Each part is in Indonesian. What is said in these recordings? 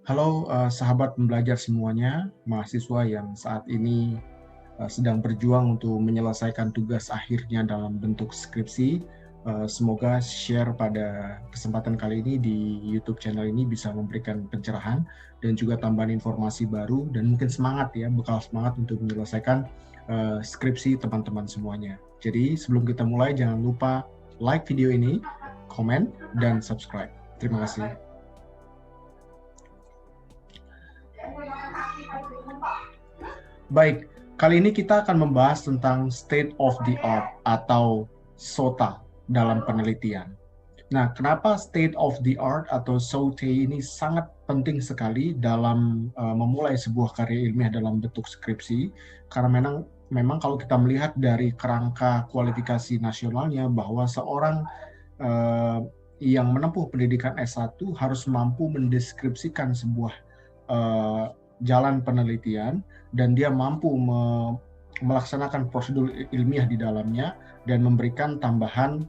Halo sahabat pembelajar semuanya, mahasiswa yang saat ini sedang berjuang untuk menyelesaikan tugas akhirnya dalam bentuk skripsi. Semoga share pada kesempatan kali ini di YouTube channel ini bisa memberikan pencerahan dan juga tambahan informasi baru dan mungkin semangat ya, bekal semangat untuk menyelesaikan skripsi teman-teman semuanya. Jadi sebelum kita mulai jangan lupa like video ini, komen, dan subscribe. Terima kasih. Baik, kali ini kita akan membahas tentang state of the art atau SOTA dalam penelitian. Nah, kenapa state of the art atau SOTA ini sangat penting sekali dalam memulai sebuah karya ilmiah dalam bentuk skripsi? Karena memang kalau kita melihat dari kerangka kualifikasi nasionalnya bahwa seorang yang menempuh pendidikan S1 harus mampu mendeskripsikan sebuah jalan penelitian dan dia mampu melaksanakan prosedur ilmiah di dalamnya dan memberikan tambahan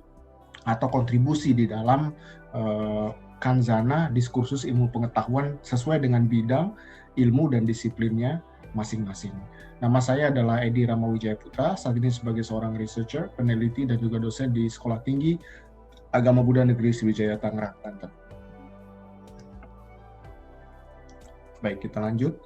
atau kontribusi di dalam kanzana diskursus ilmu pengetahuan sesuai dengan bidang ilmu dan disiplinnya masing-masing. Nama saya adalah Edi Ramawijaya Putra, saat ini sebagai seorang researcher, peneliti, dan juga dosen di Sekolah Tinggi Agama Buddha Negeri Sriwijaya Tangerang, Banten. Baik, kita lanjut.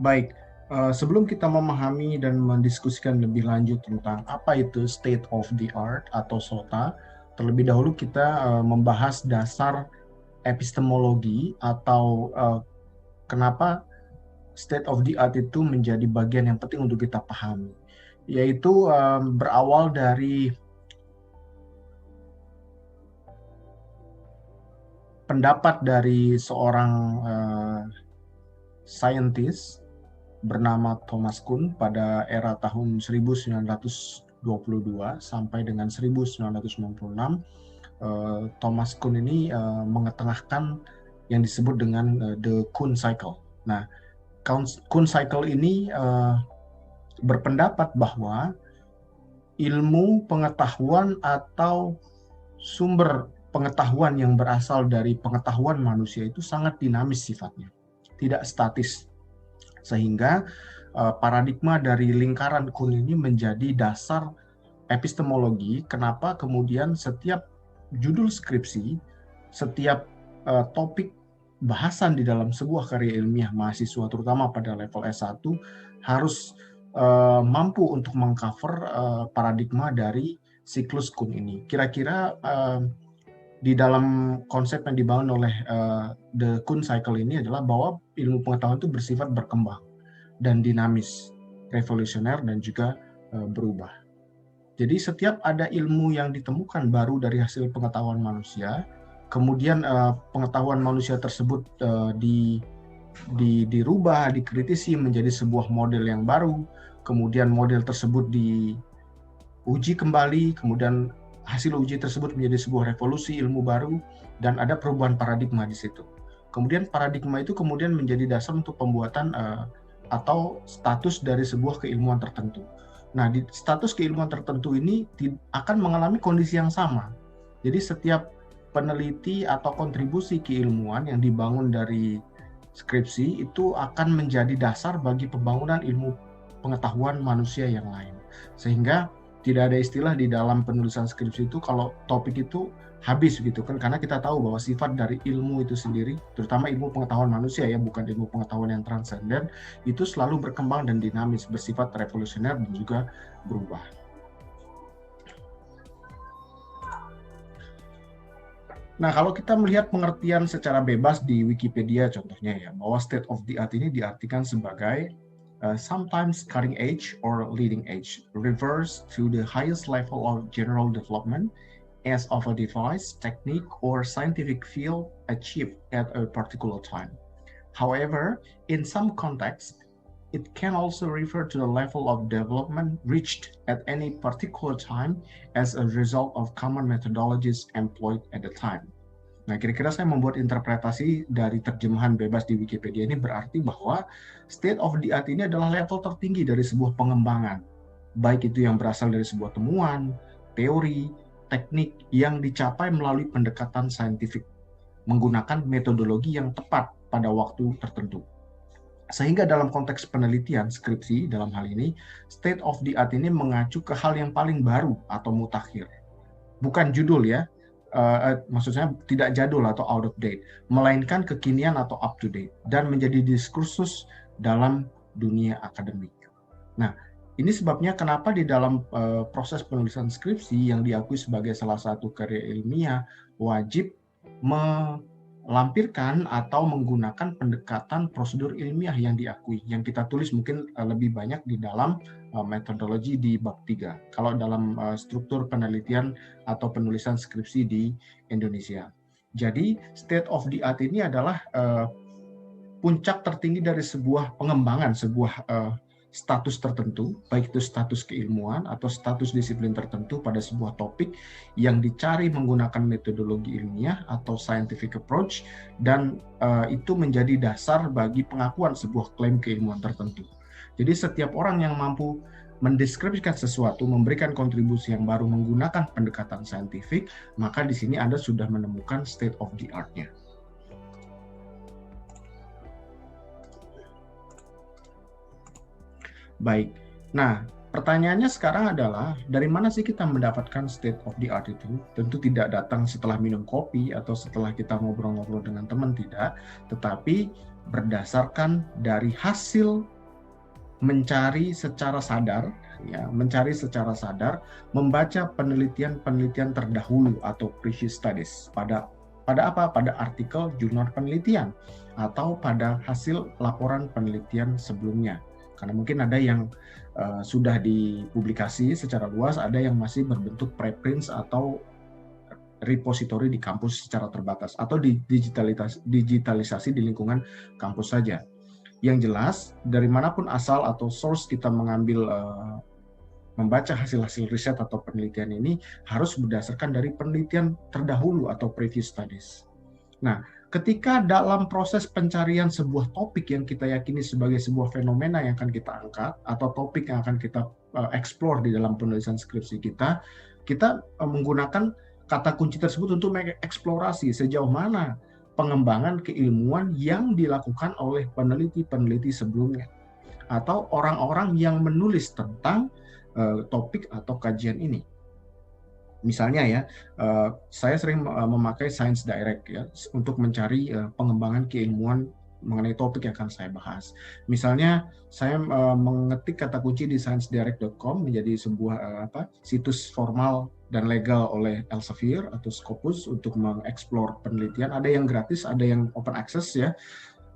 Baik, sebelum kita memahami dan mendiskusikan lebih lanjut tentang apa itu state of the art atau SOTA, terlebih dahulu kita membahas dasar epistemologi atau kenapa state of the art itu menjadi bagian yang penting untuk kita pahami, yaitu berawal dari pendapat dari seorang scientist bernama Thomas Kuhn pada era tahun 1922 sampai dengan 1996. Thomas Kuhn ini mengetengahkan yang disebut dengan the Kuhn Cycle. Nah, Kuhn Cycle ini berpendapat bahwa ilmu pengetahuan atau sumber pengetahuan yang berasal dari pengetahuan manusia itu sangat dinamis sifatnya, tidak statis. Sehingga paradigma dari lingkaran Kuhn ini menjadi dasar epistemologi. Kenapa kemudian setiap judul skripsi, setiap topik bahasan di dalam sebuah karya ilmiah mahasiswa, terutama pada level S1, harus mampu untuk mengcover paradigma dari siklus Kuhn ini. Kira-kira di dalam konsep yang dibangun oleh the Kuhn Cycle ini adalah bahwa ilmu pengetahuan itu bersifat berkembang dan dinamis, revolusioner, dan juga berubah. Jadi setiap ada ilmu yang ditemukan baru dari hasil pengetahuan manusia, kemudian pengetahuan manusia tersebut dirubah, dikritisi menjadi sebuah model yang baru, kemudian model tersebut diuji kembali, kemudian hasil uji tersebut menjadi sebuah revolusi ilmu baru, dan ada perubahan paradigma di situ. Kemudian paradigma itu kemudian menjadi dasar untuk pembuatan atau status dari sebuah keilmuan tertentu. Nah, di status keilmuan tertentu ini akan mengalami kondisi yang sama. Jadi setiap peneliti atau kontribusi keilmuan yang dibangun dari skripsi itu akan menjadi dasar bagi pembangunan ilmu pengetahuan manusia yang lain. Sehingga tidak ada istilah di dalam penulisan skripsi itu kalau topik itu habis gitu kan, karena kita tahu bahwa sifat dari ilmu itu sendiri, terutama ilmu pengetahuan manusia ya, bukan ilmu pengetahuan yang transenden, itu selalu berkembang dan dinamis, bersifat revolusioner dan juga berubah. Nah, kalau kita melihat pengertian secara bebas di Wikipedia contohnya ya, bahwa state of the art ini diartikan sebagai sometimes cutting edge or leading edge, refers to the highest level of general development as of a device, technique, or scientific field achieved at a particular time. However, in some contexts, it can also refer to the level of development reached at any particular time as a result of common methodologies employed at the time. Nah, kira-kira saya membuat interpretasi dari terjemahan bebas di Wikipedia ini berarti bahwa state of the art ini adalah level tertinggi dari sebuah pengembangan, baik itu yang berasal dari sebuah temuan, teori, teknik yang dicapai melalui pendekatan saintifik, menggunakan metodologi yang tepat pada waktu tertentu. Sehingga dalam konteks penelitian skripsi dalam hal ini, state of the art ini mengacu ke hal yang paling baru atau mutakhir. Bukan judul ya, maksudnya tidak jadul atau out of date, melainkan kekinian atau up to date, dan menjadi diskursus dalam dunia akademik. Nah, ini sebabnya kenapa di dalam proses penulisan skripsi yang diakui sebagai salah satu karya ilmiah, wajib melampirkan atau menggunakan pendekatan prosedur ilmiah yang diakui, yang kita tulis mungkin lebih banyak di dalam metodologi di bab 3, kalau dalam struktur penelitian atau penulisan skripsi di Indonesia. Jadi state of the art ini adalah puncak tertinggi dari sebuah pengembangan, sebuah status tertentu, baik itu status keilmuan atau status disiplin tertentu pada sebuah topik yang dicari menggunakan metodologi ilmiah atau scientific approach, dan itu menjadi dasar bagi pengakuan sebuah klaim keilmuan tertentu. Jadi setiap orang yang mampu mendeskripsikan sesuatu, memberikan kontribusi yang baru menggunakan pendekatan saintifik, maka di sini Anda sudah menemukan state of the art-nya. Baik, nah pertanyaannya sekarang adalah dari mana sih kita mendapatkan state of the art itu? Tentu tidak datang setelah minum kopi atau setelah kita ngobrol-ngobrol dengan teman, tidak, tetapi berdasarkan dari hasil mencari secara sadar, ya, membaca penelitian-penelitian terdahulu atau previous studies pada apa? Pada artikel jurnal penelitian atau pada hasil laporan penelitian sebelumnya. Karena mungkin ada yang sudah dipublikasi secara luas, ada yang masih berbentuk preprints atau repository di kampus secara terbatas atau digitalisasi di lingkungan kampus saja. Yang jelas, dari manapun asal atau source kita mengambil membaca hasil-hasil riset atau penelitian ini harus berdasarkan dari penelitian terdahulu atau previous studies. Nah, ketika dalam proses pencarian sebuah topik yang kita yakini sebagai sebuah fenomena yang akan kita angkat atau topik yang akan kita explore di dalam penulisan skripsi kita menggunakan kata kunci tersebut untuk mengeksplorasi sejauh mana pengembangan keilmuan yang dilakukan oleh peneliti-peneliti sebelumnya atau orang-orang yang menulis tentang topik atau kajian ini. Misalnya ya, saya sering memakai Science Direct ya untuk mencari pengembangan keilmuan mengenai topik yang akan saya bahas. Misalnya saya mengetik kata kunci di sciencedirect.com menjadi sebuah situs formal dan legal oleh Elsevier atau Scopus untuk mengeksplor penelitian. Ada yang gratis, ada yang open access ya.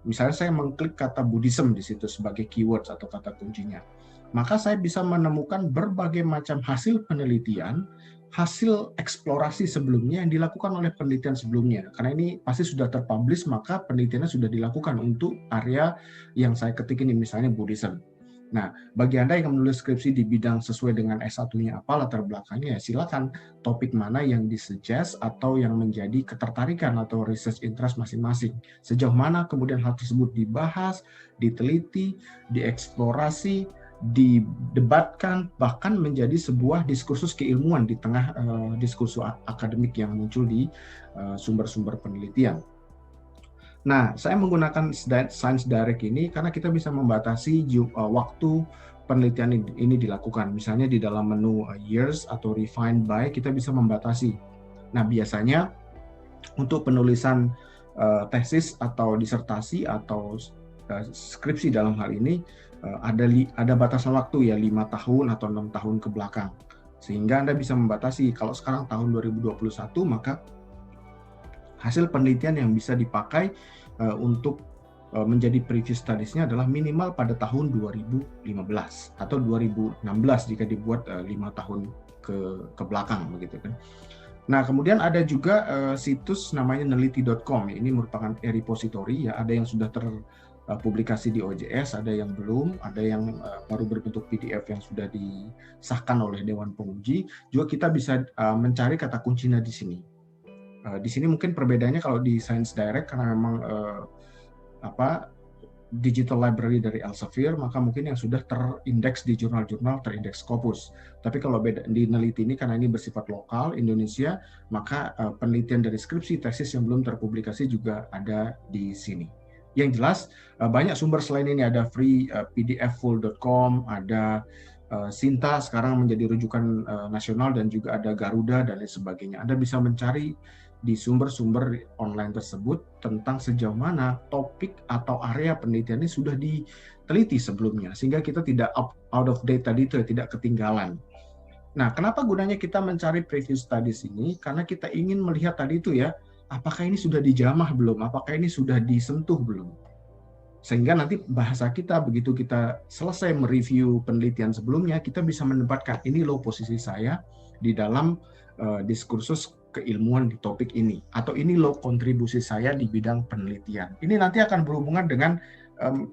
Misalnya saya mengklik kata Buddhism di situ sebagai keywords atau kata kuncinya. Maka saya bisa menemukan berbagai macam hasil penelitian, hasil eksplorasi sebelumnya yang dilakukan oleh penelitian sebelumnya. Karena ini pasti sudah terpublish, maka penelitiannya sudah dilakukan untuk area yang saya ketik ini, misalnya Buddhism. Nah, bagi Anda yang menulis skripsi di bidang sesuai dengan S1-nya apa latar belakangnya, ya silakan topik mana yang disuggest atau yang menjadi ketertarikan atau research interest masing-masing. Sejauh mana kemudian hal tersebut dibahas, diteliti, dieksplorasi, didebatkan, bahkan menjadi sebuah diskursus keilmuan di tengah diskursus akademik yang muncul di sumber-sumber penelitian. Nah, saya menggunakan Science Direct ini karena kita bisa membatasi waktu penelitian ini dilakukan. Misalnya di dalam menu years atau refined by, kita bisa membatasi Nah, biasanya untuk penulisan tesis atau disertasi atau skripsi dalam hal ini ada batasan waktu ya 5 tahun atau 6 tahun ke belakang. Sehingga Anda bisa membatasi, kalau sekarang tahun 2021 maka hasil penelitian yang bisa dipakai untuk menjadi previous studies-nya adalah minimal pada tahun 2015 atau 2016 jika dibuat 5 tahun ke belakang begitu kan. Nah, kemudian ada juga situs namanya neliti.com. Ini merupakan repository ya, ada yang sudah terpublikasi di OJS, ada yang belum, ada yang baru berbentuk PDF yang sudah disahkan oleh Dewan Penguji. Juga kita bisa mencari kata kuncinya di sini. Di sini mungkin perbedaannya kalau di Science Direct karena memang digital library dari Elsevier, maka mungkin yang sudah terindeks di jurnal-jurnal terindeks Scopus. Tapi kalau beda di Neliti ini karena ini bersifat lokal Indonesia, maka penelitian dari skripsi tesis yang belum terpublikasi juga ada di sini. Yang jelas banyak sumber selain ini, ada free pdffull.com, ada Sinta sekarang menjadi rujukan nasional, dan juga ada Garuda dan lain sebagainya. Anda bisa mencari di sumber-sumber online tersebut tentang sejauh mana topik atau area penelitian ini sudah diteliti sebelumnya, sehingga kita tidak out of date tadi itu ya, tidak ketinggalan. Nah, kenapa gunanya kita mencari previous studies ini? Karena kita ingin melihat tadi itu ya, apakah ini sudah dijamah belum, apakah ini sudah disentuh belum. Sehingga nanti bahasa kita, begitu kita selesai mereview penelitian sebelumnya, kita bisa menempatkan ini loh posisi saya di dalam diskursus keilmuan di topik ini, atau ini loh kontribusi saya di bidang penelitian. Ini nanti akan berhubungan dengan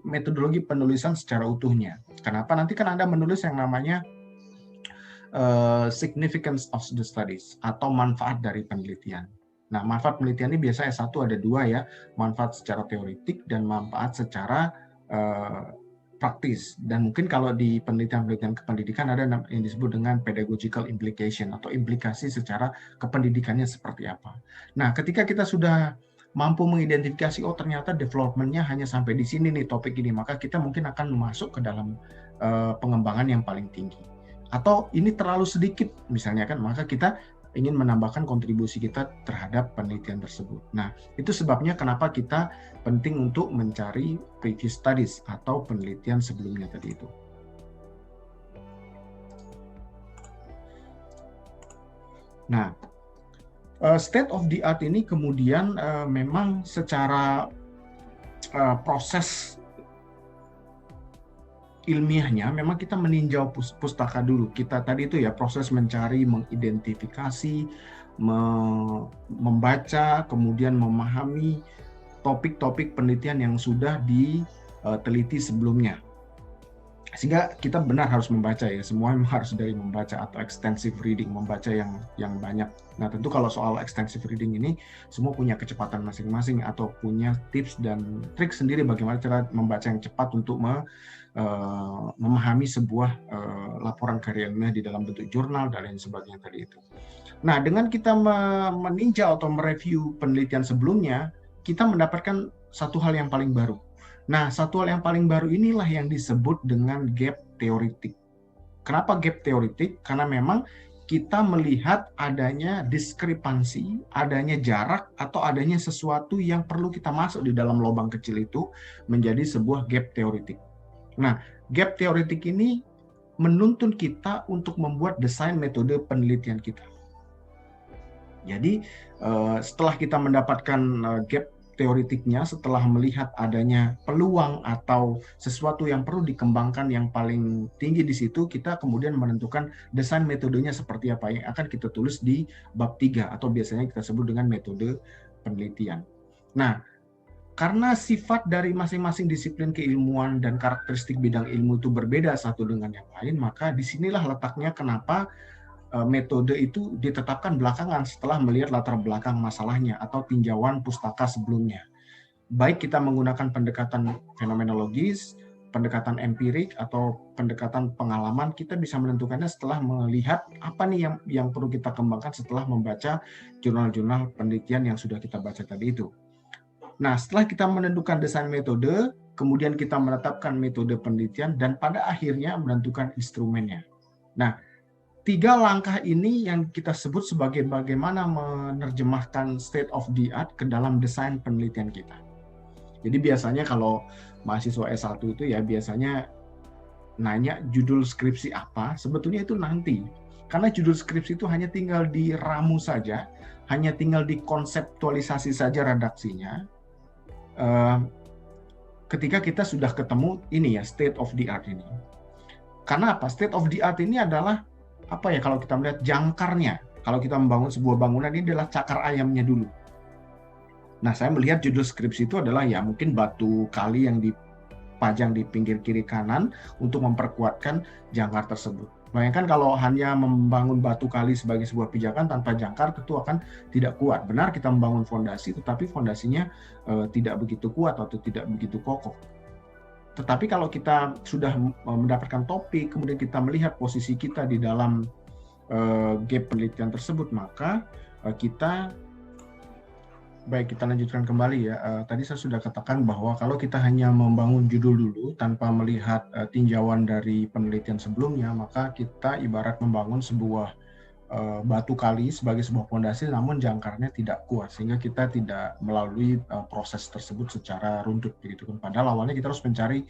metodologi penulisan secara utuhnya. Kenapa? Nanti kan Anda menulis yang namanya significance of the studies atau manfaat dari penelitian. Nah, manfaat penelitian ini biasanya S1 ada 2 ya, manfaat secara teoretik dan manfaat secara praktis. Dan mungkin kalau di penelitian-penelitian kependidikan ada yang disebut dengan pedagogical implication atau implikasi secara kependidikannya seperti apa. Nah, ketika kita sudah mampu mengidentifikasi, oh ternyata development-nya hanya sampai di sini nih topik ini, maka kita mungkin akan masuk ke dalam pengembangan yang paling tinggi. Atau ini terlalu sedikit misalnya kan, maka kita ingin menambahkan kontribusi kita terhadap penelitian tersebut. Nah, itu sebabnya kenapa kita penting untuk mencari previous studies atau penelitian sebelumnya tadi itu. Nah, state of the art ini kemudian memang secara proses ilmiahnya memang kita meninjau pustaka dulu. Kita tadi itu ya proses mencari, mengidentifikasi, membaca, kemudian memahami topik-topik penelitian yang sudah diteliti sebelumnya. Sehingga kita benar harus membaca ya, semua harus dari membaca atau extensive reading, membaca yang banyak. Nah, tentu kalau soal extensive reading ini semua punya kecepatan masing-masing atau punya tips dan trik sendiri bagaimana cara membaca yang cepat untuk memahami sebuah laporan karya ilmiah di dalam bentuk jurnal dan lain sebagainya tadi itu. Nah, dengan kita meninjau atau mereview penelitian sebelumnya, kita mendapatkan satu hal yang paling baru. Nah, satu hal yang paling baru inilah yang disebut dengan gap teoretik. Kenapa gap teoretik? Karena memang kita melihat adanya diskrepansi, adanya jarak, atau adanya sesuatu yang perlu kita masuk di dalam lubang kecil itu menjadi sebuah gap teoretik. Nah, gap teoretik ini menuntun kita untuk membuat desain metode penelitian kita. Jadi, setelah kita mendapatkan gap teoretiknya, setelah melihat adanya peluang atau sesuatu yang perlu dikembangkan yang paling tinggi di situ, kita kemudian menentukan desain metodenya seperti apa yang akan kita tulis di bab 3 atau biasanya kita sebut dengan metode penelitian. Nah, karena sifat dari masing-masing disiplin keilmuan dan karakteristik bidang ilmu itu berbeda satu dengan yang lain, maka disinilah letaknya kenapa metode itu ditetapkan belakangan setelah melihat latar belakang masalahnya atau tinjauan pustaka sebelumnya. Baik kita menggunakan pendekatan fenomenologis, pendekatan empirik, atau pendekatan pengalaman, kita bisa menentukannya setelah melihat apa nih yang perlu kita kembangkan setelah membaca jurnal-jurnal penelitian yang sudah kita baca tadi itu. Nah, setelah kita menentukan desain metode, kemudian kita menetapkan metode penelitian, dan pada akhirnya menentukan instrumennya. Nah, tiga langkah ini yang kita sebut sebagai bagaimana menerjemahkan state of the art ke dalam desain penelitian kita. Jadi biasanya kalau mahasiswa S1 itu ya biasanya nanya judul skripsi apa, sebetulnya itu nanti. Karena judul skripsi itu hanya tinggal diramu saja, hanya tinggal dikonseptualisasi saja redaksinya. Ketika kita sudah ketemu ini ya, state of the art ini. Karena apa? State of the art ini adalah apa ya, kalau kita melihat jangkarnya, kalau kita membangun sebuah bangunan, ini adalah cakar ayamnya dulu. Nah, saya melihat judul skripsi itu adalah ya mungkin batu kali yang dipajang di pinggir kiri kanan untuk memperkuatkan jangkar tersebut. Bayangkan kalau hanya membangun batu kali sebagai sebuah pijakan tanpa jangkar, tentu akan tidak kuat. Benar kita membangun fondasi, tetapi fondasinya tidak begitu kuat atau tidak begitu kokoh. Tetapi kalau kita sudah mendapatkan topik, kemudian kita melihat posisi kita di dalam gap penelitian tersebut, maka kita lanjutkan kembali ya. Tadi saya sudah katakan bahwa kalau kita hanya membangun judul dulu tanpa melihat tinjauan dari penelitian sebelumnya, maka kita ibarat membangun sebuah batu kali sebagai sebuah fondasi, namun jangkarnya tidak kuat sehingga kita tidak melalui proses tersebut secara runtut begitu kan. Padahal awalnya kita harus mencari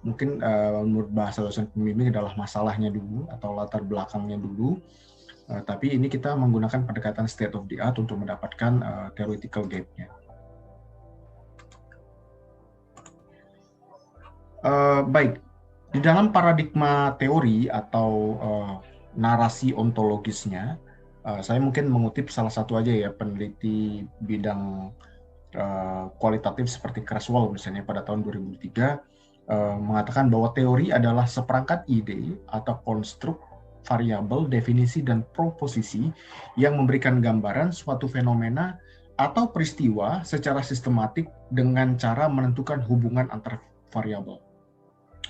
mungkin menurut bahasa dosen pembimbing adalah masalahnya dulu atau latar belakangnya dulu. Tapi ini kita menggunakan pendekatan state of the art untuk mendapatkan theoretical gap-nya. Baik, di dalam paradigma teori atau narasi ontologisnya, saya mungkin mengutip salah satu aja ya, peneliti bidang kualitatif seperti Creswell misalnya pada tahun 2003 mengatakan bahwa teori adalah seperangkat ide atau konstruk, variabel, definisi, dan proposisi yang memberikan gambaran suatu fenomena atau peristiwa secara sistematik dengan cara menentukan hubungan antar variabel.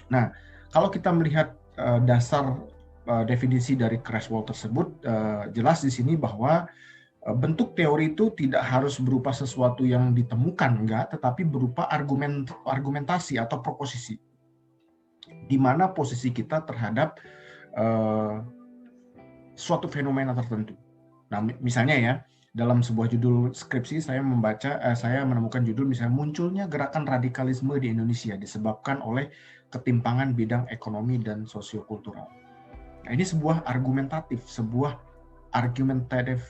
Nah, kalau kita melihat dasar definisi dari Creswell tersebut, jelas di sini bahwa bentuk teori itu tidak harus berupa sesuatu yang ditemukan, enggak, tetapi berupa argumentasi atau proposisi, di mana posisi kita terhadap suatu fenomena tertentu. Nah, misalnya ya, dalam sebuah judul skripsi saya menemukan judul misalnya munculnya gerakan radikalisme di Indonesia disebabkan oleh ketimpangan bidang ekonomi dan sosiokultural. Nah, ini sebuah argumentatif, sebuah argumentative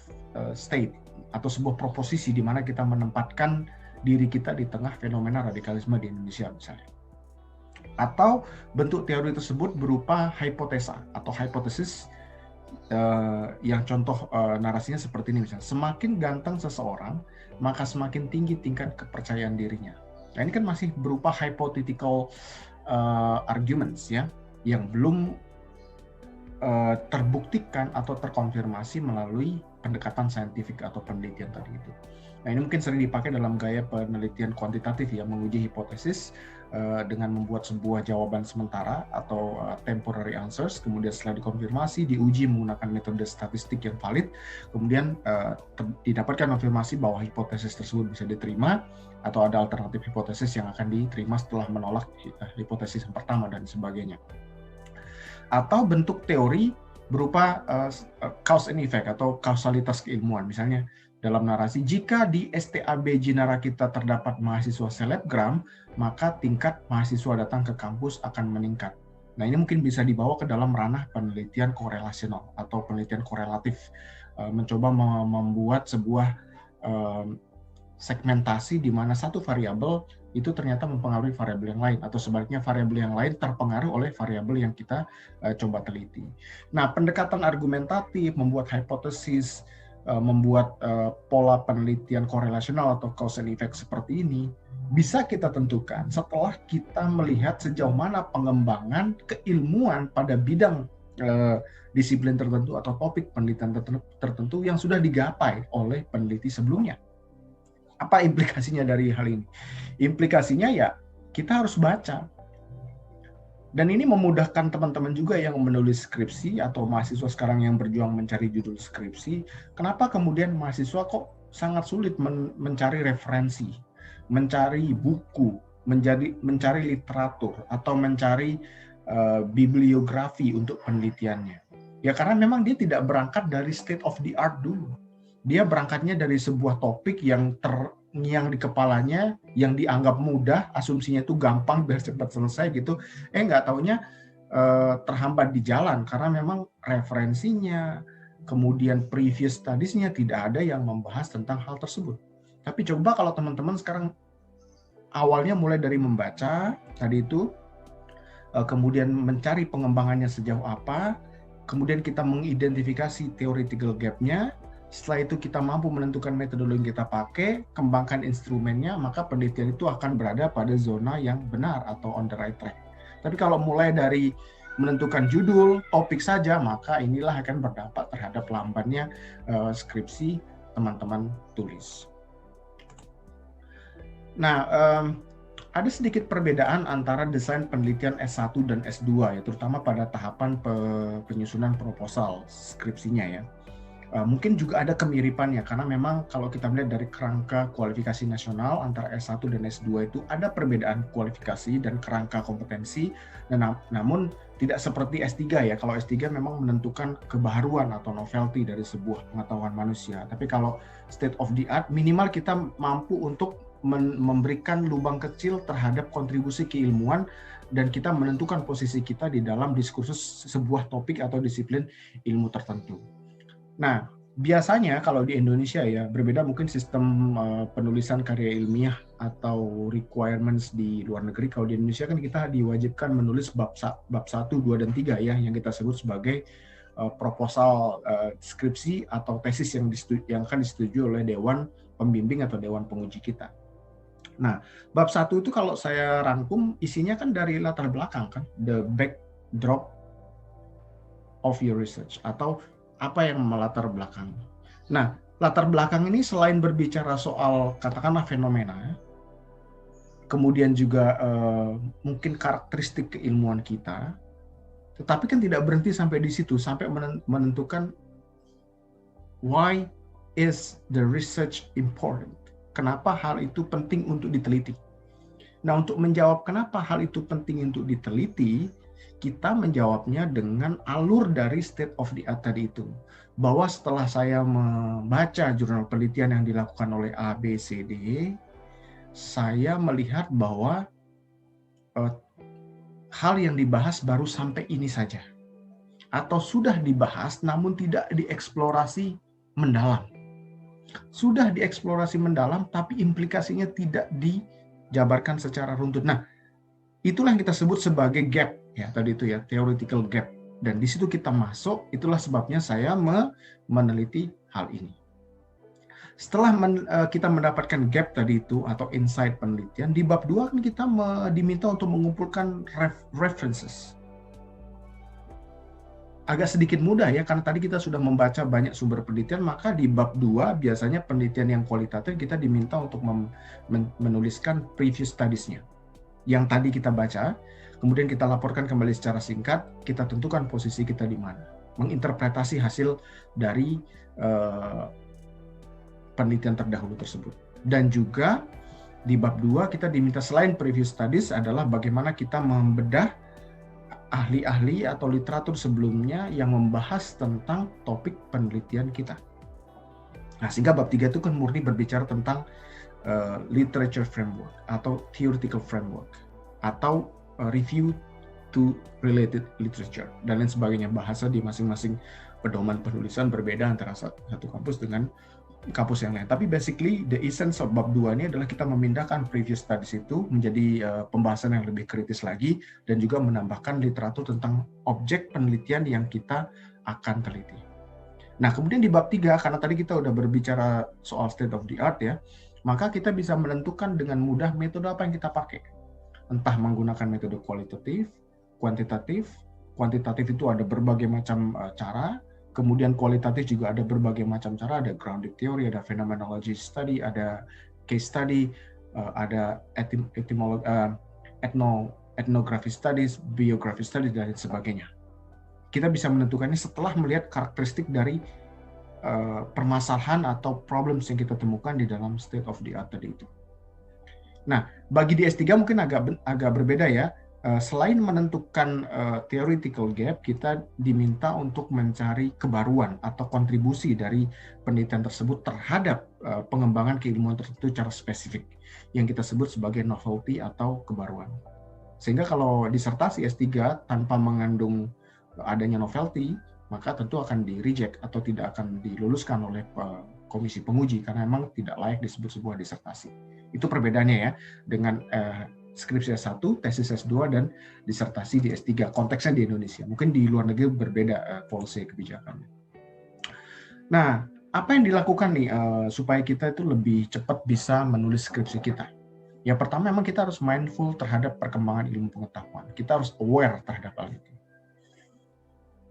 state atau sebuah proposisi di mana kita menempatkan diri kita di tengah fenomena radikalisme di Indonesia misalnya. Atau bentuk teori tersebut berupa hipotesa atau hipotesis yang contoh narasinya seperti ini misalnya, semakin ganteng seseorang maka semakin tinggi tingkat kepercayaan dirinya. Nah, ini kan masih berupa hypothetical arguments ya, yang belum terbuktikan atau terkonfirmasi melalui pendekatan saintifik atau penelitian tadi itu. Nah, ini mungkin sering dipakai dalam gaya penelitian kuantitatif ya, menguji hipotesis dengan membuat sebuah jawaban sementara atau temporary answers, kemudian setelah dikonfirmasi diuji menggunakan metode statistik yang valid, kemudian didapatkan konfirmasi bahwa hipotesis tersebut bisa diterima atau ada alternatif hipotesis yang akan diterima setelah menolak hipotesis yang pertama dan sebagainya. Atau bentuk teori berupa cause and effect atau kausalitas keilmuan, misalnya dalam narasi, jika di STAB Jinara kita terdapat mahasiswa selebgram, maka tingkat mahasiswa datang ke kampus akan meningkat. Nah, ini mungkin bisa dibawa ke dalam ranah penelitian korelasional atau penelitian korelatif, mencoba membuat sebuah segmentasi di mana satu variabel itu ternyata mempengaruhi variabel yang lain, atau sebaliknya variabel yang lain terpengaruh oleh variabel yang kita coba teliti. Nah, pendekatan argumentatif, membuat hipotesis, membuat pola penelitian korelasional atau cause and effect seperti ini bisa kita tentukan setelah kita melihat sejauh mana pengembangan keilmuan pada bidang disiplin tertentu atau topik penelitian tertentu yang sudah digapai oleh peneliti sebelumnya. Apa implikasinya dari hal ini? Implikasinya ya kita harus baca. Dan ini memudahkan teman-teman juga yang menulis skripsi atau mahasiswa sekarang yang berjuang mencari judul skripsi. Kenapa kemudian mahasiswa kok sangat sulit mencari referensi, mencari buku, mencari literatur, atau mencari bibliografi untuk penelitiannya? Ya karena memang dia tidak berangkat dari state of the art dulu. Dia berangkatnya dari sebuah topik yang terngiang di kepalanya, yang dianggap mudah, asumsinya itu gampang biar cepat selesai gitu. Nggak taunya terhambat di jalan karena memang referensinya, kemudian previous studies-nya tidak ada yang membahas tentang hal tersebut. Tapi coba kalau teman-teman sekarang awalnya mulai dari membaca tadi itu, kemudian mencari pengembangannya sejauh apa, kemudian kita mengidentifikasi theoretical gap-nya, setelah itu kita mampu menentukan metodologi yang kita pakai, kembangkan instrumennya, maka penelitian itu akan berada pada zona yang benar atau on the right track. Tapi kalau mulai dari menentukan judul, topik saja, maka inilah akan berdampak terhadap lambannya skripsi teman-teman tulis. Nah, ada sedikit perbedaan antara desain penelitian S1 dan S2 ya, terutama pada tahapan penyusunan proposal skripsinya ya. Mungkin juga ada kemiripannya karena memang kalau kita melihat dari kerangka kualifikasi nasional antara S1 dan S2 itu ada perbedaan kualifikasi dan kerangka kompetensi, namun tidak seperti S3 ya. Kalau S3 memang menentukan kebaharuan atau novelty dari sebuah pengetahuan manusia. Tapi kalau state of the art, minimal kita mampu untuk memberikan lubang kecil terhadap kontribusi keilmuan dan kita menentukan posisi kita di dalam diskursus sebuah topik atau disiplin ilmu tertentu. Nah, biasanya kalau di Indonesia ya, berbeda mungkin sistem penulisan karya ilmiah atau requirements di luar negeri. Kalau di Indonesia kan kita diwajibkan menulis bab 1, 2, dan 3 ya, yang kita sebut sebagai proposal skripsi atau tesis yang akan disetujui oleh Dewan Pembimbing atau Dewan Penguji kita. Nah, bab 1 itu kalau saya rangkum isinya kan dari latar belakang kan, the backdrop of your research atau apa yang melatar belakang. Nah, latar belakang ini selain berbicara soal katakanlah fenomena, kemudian juga mungkin karakteristik keilmuan kita, tetapi kan tidak berhenti sampai di situ, sampai menentukan why is the research important? Kenapa hal itu penting untuk diteliti? Nah, untuk menjawab kenapa hal itu penting untuk diteliti, kita menjawabnya dengan alur dari state of the art tadi itu. Bahwa setelah saya membaca jurnal penelitian yang dilakukan oleh A, B, C, D, saya melihat bahwa hal yang dibahas baru sampai ini saja. Atau sudah dibahas namun tidak dieksplorasi mendalam. Sudah dieksplorasi mendalam, tapi implikasinya tidak dijabarkan secara runtut. Nah, itulah yang kita sebut sebagai gap, ya tadi itu ya, theoretical gap. Dan di situ kita masuk, itulah sebabnya saya meneliti hal ini. Setelah kita mendapatkan gap tadi itu, atau insight penelitian, di bab 2 kan kita diminta untuk mengumpulkan references. Agak sedikit mudah ya, karena tadi kita sudah membaca banyak sumber penelitian, maka di bab 2 biasanya penelitian yang kualitatif kita diminta untuk menuliskan previous studies-nya. Yang tadi kita baca, kemudian kita laporkan kembali secara singkat, kita tentukan posisi kita di mana. Menginterpretasi hasil dari penelitian terdahulu tersebut. Dan juga di bab 2 kita diminta selain previous studies adalah bagaimana kita membedah ahli-ahli atau literatur sebelumnya yang membahas tentang topik penelitian kita. Nah, sehingga bab 3 itu kan murni berbicara tentang literature framework atau theoretical framework atau review to related literature dan lain sebagainya. Bahasa di masing-masing pedoman penulisan berbeda antara satu kampus dengan kampus yang lain. Tapi basically the essence of bab 2 ini adalah kita memindahkan previous studies itu menjadi pembahasan yang lebih kritis lagi dan juga menambahkan literatur tentang objek penelitian yang kita akan teliti. Nah, kemudian di bab 3 karena tadi kita udah berbicara soal state of the art ya, maka kita bisa menentukan dengan mudah metode apa yang kita pakai. Entah menggunakan metode kualitatif, kuantitatif. Kuantitatif itu ada berbagai macam cara. Kemudian kualitatif juga ada berbagai macam cara, ada grounded theory, ada phenomenology study, ada case study, ada ethnography studies, biography studies, dan sebagainya. Kita bisa menentukannya setelah melihat karakteristik dari permasalahan atau problems yang kita temukan di dalam state of the art tadi itu. Nah, bagi di S3 mungkin agak berbeda ya. selain menentukan theoretical gap, kita diminta untuk mencari kebaruan atau kontribusi dari penelitian tersebut terhadap pengembangan keilmuan tertentu secara spesifik, yang kita sebut sebagai novelty atau kebaruan. Sehingga kalau disertasi S3 tanpa mengandung adanya novelty, maka tentu akan di-reject atau tidak akan diluluskan oleh komisi penguji karena memang tidak layak disebut sebuah disertasi. Itu perbedaannya ya dengan skripsi S1, tesis S2, dan disertasi di S3. Konteksnya di Indonesia. Mungkin di luar negeri berbeda policy kebijakannya. Nah, apa yang dilakukan nih supaya kita itu lebih cepat bisa menulis skripsi kita? Ya, pertama memang kita harus mindful terhadap perkembangan ilmu pengetahuan. Kita harus aware terhadap hal itu.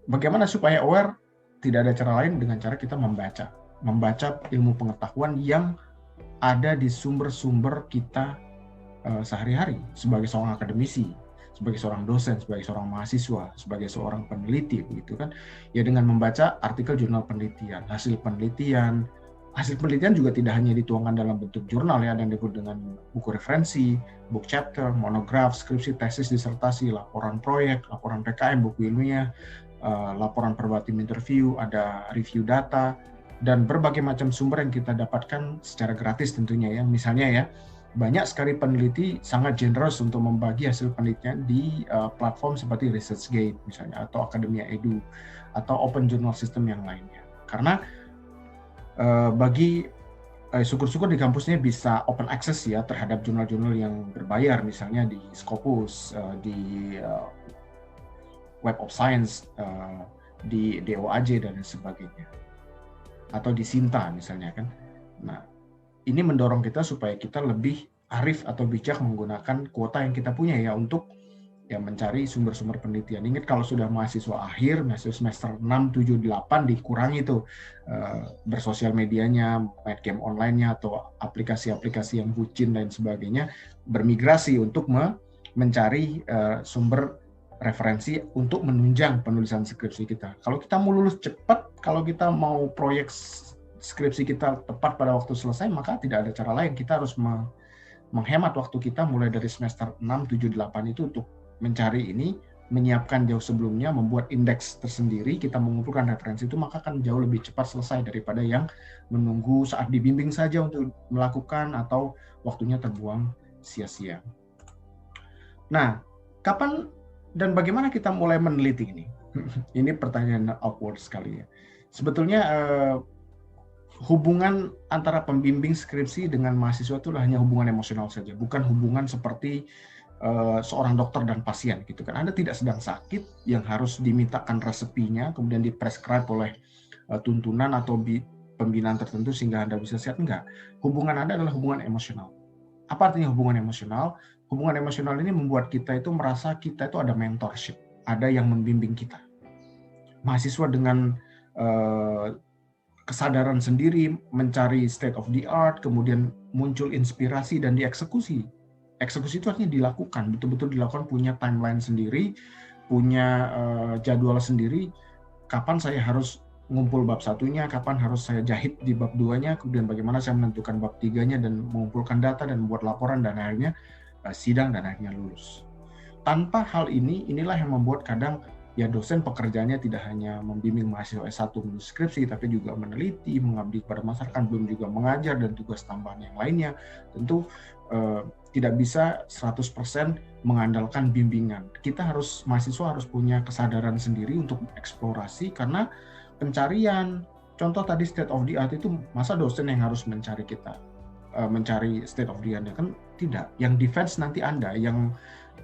Bagaimana supaya aware? Tidak ada cara lain dengan cara kita membaca ilmu pengetahuan yang ada di sumber-sumber kita sehari-hari sebagai seorang akademisi, sebagai seorang dosen, sebagai seorang mahasiswa, sebagai seorang peneliti, begitu kan? Ya dengan membaca artikel jurnal penelitian, hasil penelitian juga tidak hanya dituangkan dalam bentuk jurnal ya, dan disebut dengan buku referensi, book chapter, monograf, skripsi, tesis, disertasi, laporan proyek, laporan PKM, buku ilmiah, laporan verbatim interview, ada review data, dan berbagai macam sumber yang kita dapatkan secara gratis tentunya ya. Misalnya ya, banyak sekali peneliti sangat generous untuk membagi hasil penelitian di platform seperti ResearchGate misalnya, atau Academia Edu, atau Open Journal System yang lainnya. Karena bagi syukur-syukur di kampusnya bisa open access ya terhadap jurnal-jurnal yang berbayar, misalnya di Scopus, di Web of Science, di DOAJ dan sebagainya, atau di Sinta misalnya kan. Nah, ini mendorong kita supaya kita lebih arif atau bijak menggunakan kuota yang kita punya ya untuk ya mencari sumber-sumber penelitian. Ingat kalau sudah mahasiswa akhir, mahasiswa semester 6, 7, 8 dikurangi tuh bersosial medianya, main game online-nya atau aplikasi-aplikasi yang bucin dan sebagainya, bermigrasi untuk mencari sumber referensi untuk menunjang penulisan skripsi kita. Kalau kita mau lulus cepat, kalau kita mau proyek skripsi kita tepat pada waktu selesai, maka tidak ada cara lain. Kita harus menghemat waktu kita mulai dari semester 6, 7, 8 itu untuk mencari ini, menyiapkan jauh sebelumnya, membuat indeks tersendiri, kita mengumpulkan referensi itu, maka akan jauh lebih cepat selesai daripada yang menunggu saat dibimbing saja untuk melakukan atau waktunya terbuang sia-sia. Nah, kapan dan bagaimana kita mulai meneliti ini? Ini pertanyaan awkward sekali ya. Sebetulnya hubungan antara pembimbing skripsi dengan mahasiswa itu hanya hubungan emosional saja, bukan hubungan seperti seorang dokter dan pasien gitu kan. Anda tidak sedang sakit yang harus dimintakan resepinya kemudian diprescribe oleh tuntunan atau pembinaan tertentu sehingga Anda bisa sehat, enggak. Hubungan Anda adalah hubungan emosional. Apa artinya hubungan emosional? Hubungan emosional ini membuat kita itu merasa kita itu ada mentorship, ada yang membimbing kita. Mahasiswa dengan kesadaran sendiri mencari state of the art, kemudian muncul inspirasi dan dieksekusi. Eksekusi itu artinya dilakukan, betul-betul dilakukan, punya timeline sendiri, punya jadwal sendiri, kapan saya harus ngumpul bab satunya, kapan harus saya jahit di bab 2-nya, kemudian bagaimana saya menentukan bab 3-nya dan mengumpulkan data dan membuat laporan dan akhirnya sidang dan akhirnya lulus. Tanpa hal ini, inilah yang membuat kadang ya dosen pekerjaannya tidak hanya membimbing mahasiswa S1 menulis skripsi, tapi juga meneliti, mengabdi kepada masyarakat, belum juga mengajar dan tugas tambahan yang lainnya. Tentu tidak bisa 100% mengandalkan bimbingan. Mahasiswa harus punya kesadaran sendiri untuk eksplorasi, karena pencarian, contoh tadi state of the art itu, masa dosen yang harus mencari kita, mencari state of the art, kan tidak. Yang defense nanti Anda, yang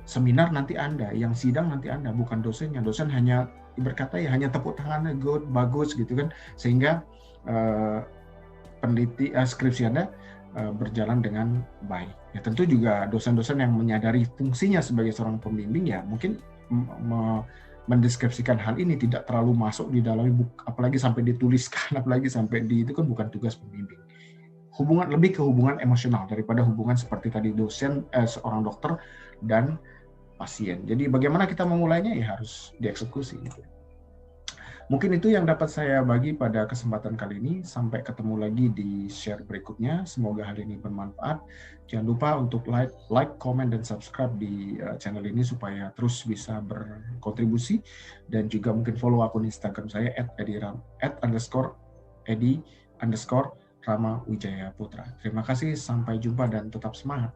seminar nanti Anda, yang sidang nanti Anda, bukan dosennya. Dosen hanya berkata ya hanya tepuk tangannya good, bagus gitu kan, sehingga skripsi Anda berjalan dengan baik. Ya tentu juga dosen-dosen yang menyadari fungsinya sebagai seorang pembimbing ya mungkin mendeskripsikan hal ini, tidak terlalu masuk di dalam buku, apalagi sampai dituliskan, apalagi sampai itu kan bukan tugas pembimbing. Lebih ke hubungan emosional daripada hubungan seperti tadi dosen, seorang dokter dan pasien. Jadi bagaimana kita memulainya ya harus dieksekusi. Mungkin itu yang dapat saya bagi pada kesempatan kali ini. Sampai ketemu lagi di share berikutnya. Semoga hal ini bermanfaat. Jangan lupa untuk like, comment, dan subscribe di channel ini supaya terus bisa berkontribusi. Dan juga mungkin follow akun Instagram saya @edi_rama wijaya putra. Terima kasih, sampai jumpa dan tetap semangat.